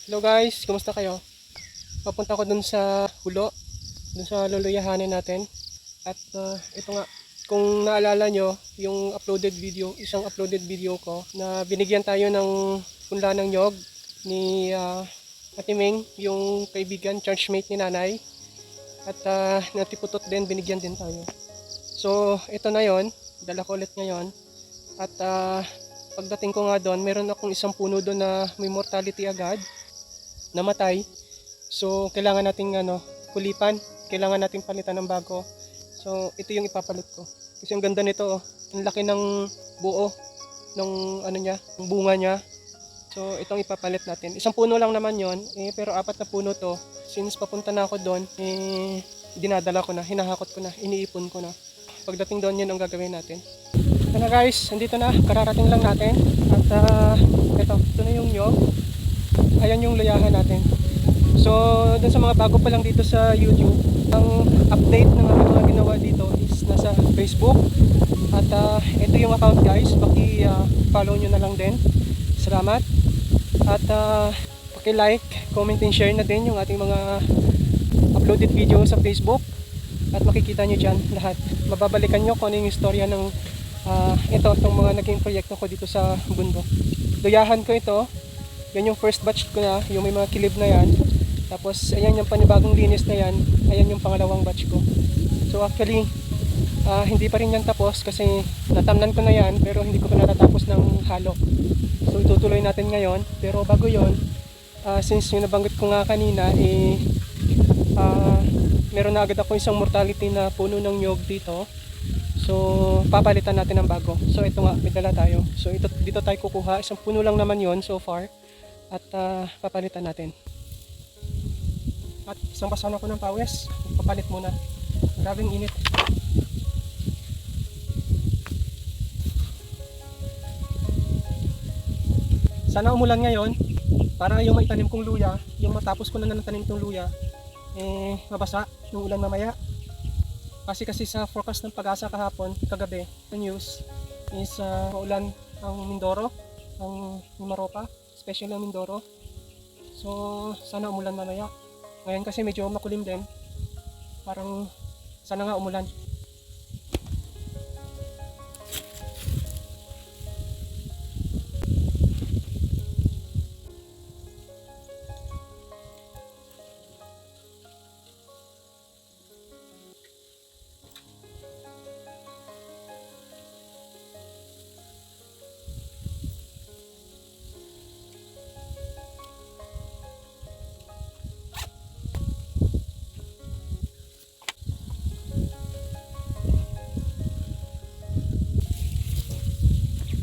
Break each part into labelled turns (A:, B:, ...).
A: Hello guys, kumusta kayo? Papunta ko dun sa hulo, dun sa luluyahanin natin. At ito nga, kung naalala nyo, yung isang uploaded video ko na binigyan tayo ng punla ng nyog ni Ate Ming, yung kaibigan, churchmate ni nanay. At natiputot din, binigyan din tayo. So ito na yon, dala ko ulit ngayon. At pagdating ko nga doon, meron akong isang puno doon na may mortality agad, namatay. So kailangan nating kulipan, kailangan nating palitan ng bago. So ito yung ipapalit ko. Kasi ang ganda nito, oh. Ang laki ng buo ng ng bunga niya. So itong ipapalit natin. Isang puno lang naman 'yon, pero 4 na puno to. Since papunta na ako doon, dinadala ko na, hinahakot ko na, iniipon ko na. Pagdating doon, 'yun ang gagawin natin. Ito na guys, andito na, kararating lang natin. At ito na yung nyog. Ayan yung layahan natin. So, dun sa mga bago pa lang dito sa YouTube, ang update ng mga ginawa dito is nasa Facebook. At ito yung account guys, paki-follow nyo na lang din. Salamat. At paki-like, comment and share na din yung ating mga uploaded video sa Facebook. At makikita nyo dyan lahat. Mababalikan nyo kung ano yung istorya ng itong mga naging proyekto ko dito sa bundok. Luyahan ko ito. Yan yung first batch ko na, yung may mga kilib na yan. Tapos ayan yung panibagong linis na yan. Ayan yung pangalawang batch ko. So actually, hindi pa rin yan tapos kasi natamnan ko na yan, pero hindi ko pa natatapos ng halo. So itutuloy natin ngayon. Pero bago yon, since yung nabanggit ko nga kanina, meron na agad ako isang mortality na puno ng nyog dito. So papalitan natin ng bago. So ito nga, may dala tayo. So dito tayo kukuha. Isang puno lang naman yon so far. At papalitan natin. At isang basahan ako ng pawis. Papalit muna. Grabing init. Sana umulan ngayon para yung maitanim kong luya, yung matapos ko na natanim kong luya, mabasa yung ulan mamaya. Kasi sa forecast ng Pag-asa kahapon, kagabi, the news is maulan ang Mindoro, ang Mimaropa, especially ang Mindoro. So sana umulan mamaya. Ngayon kasi medyo makulim din. Parang sana nga umulan.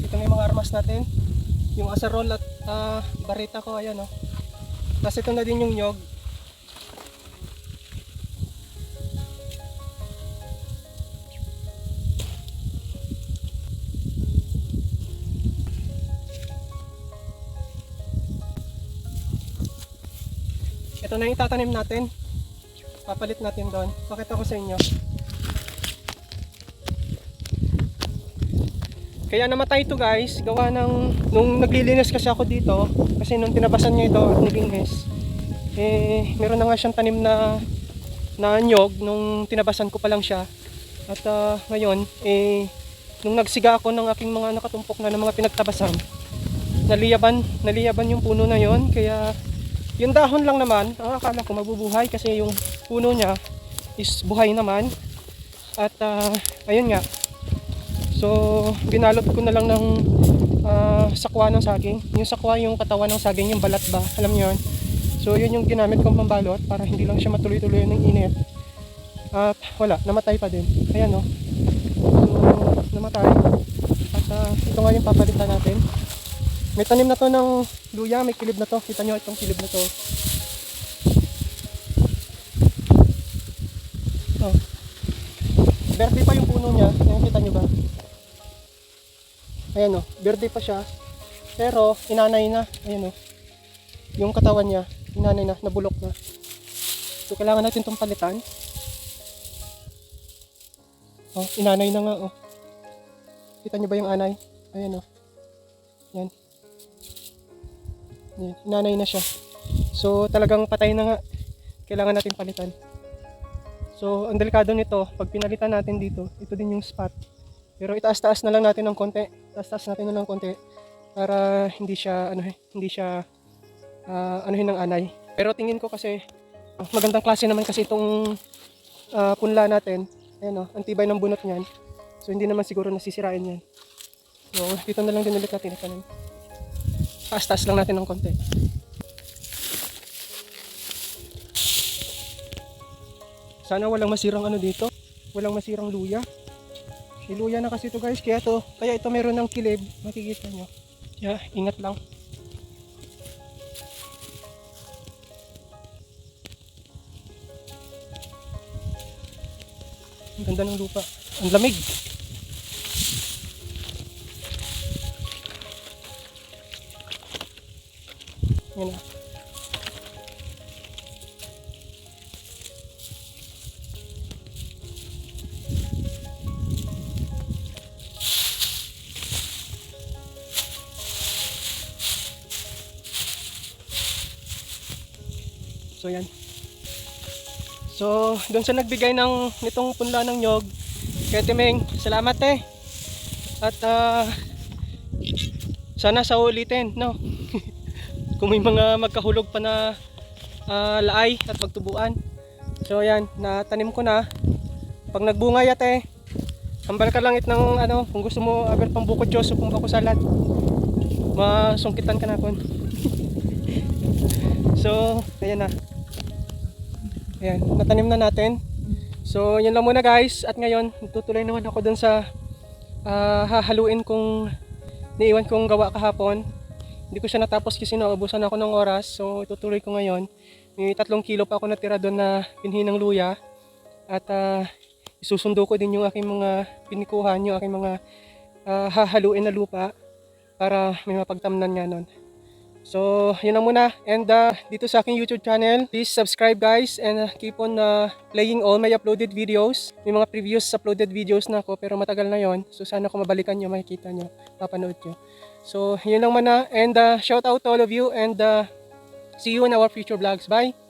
A: Ito na yung mga armas natin. Yung asarol at barita ko, ayan oh. Tapos ito na din yung nyog. Ito na yung tatanim natin. Papalit natin doon. Pakita ko sa inyo. Kaya namatay ito guys, gawa ng nung naglilinis kasi ako dito, kasi nung tinabasan niya ito at naglinis, meron na nga siyang tanim na nyog nung tinabasan ko pa lang siya. At ngayon, nung nagsiga ako ng aking mga nakatumpok na ng mga pinagtabasan, naliyaban yung puno na yon. Kaya yung dahon lang naman, ang akala ko mabubuhay kasi yung puno niya is buhay naman. At ayun nga. So, binalot ko na lang ng sakwa ng saging. Yung sakwa, yung katawan ng saging, yung balat ba, alam niyo yun. So, yun yung ginamit kong pambalot para hindi lang siya matuloy-tuloy ng init. At wala, namatay pa din. Ayan o. So, namatay. At ito nga yung papalitan natin. May tanim na to ng luya, may kilib na to. Kita nyo itong kilib na to. Oh. Verde pa yung puno niya. Ayan, kita nyo ba? Ayan o, verde pa siya. Pero inanay na. Ayan o. Yung katawan niya, inanay na, nabulok na. So kailangan natin itong palitan. Oh, inanay na nga oh. Kita nyo ba yung anay? Ayan o. Yan. Yan. Inanay na siya. So talagang patay na nga. Kailangan natin palitan. So ang delikado nito, pag pinalitan natin dito, ito din yung spot. Pero itaas-taas na lang natin ng konti. Taas-taas natin na lang konti para hindi siya anuhin ng anay. Pero tingin ko kasi magandang klase naman kasi itong punla natin. Ayan ang tibay ng bunot niyan. So hindi naman siguro nasisirain yan. So dito na lang din ulit natin itanim. Taas-taas lang natin ng konti. Sana walang masirang dito. Walang masirang luya. May luya na kasi ito guys. Kaya ito meron ng kilib. Makikita nyo. Kaya ingat lang. Ang ganda ng lupa. Ang lamig. Yan na. So yan. So doon sa nagbigay nitong punla ng nyog, kay Timeng, salamat At sana sa ulitin, no? Kung may mga magkahulog pa na laay at pagtubuan. So yan, natanim ko na. Pag nagbunga hambal ka langit ng kung gusto mo agad pang bukod Diyos o kung ako salad. Masungkitan ka na kon. So, ayan na. Ayan, natanim na natin. So, yun lang muna guys. At ngayon, tutuloy naman ako dun sa hahaluin kong niiwan kong gawa kahapon. Hindi ko siya natapos kasi naubusan ako ng oras. So, itutuloy ko ngayon. May 3 kilo pa ako natira doon na pinhi ng luya. At isusundo ko din yung aking mga pinikuhan, yung aking mga hahaluin na lupa para may mapagtamnan nga nun. So, yun lang muna. And dito sa aking YouTube channel, please subscribe guys and keep on playing all my uploaded videos. May mga previous uploaded videos na ako pero matagal na yon. So, sana kung mabalikan nyo, makikita nyo, papanood nyo. So, yun lang muna. And shout out to all of you and see you in our future vlogs. Bye!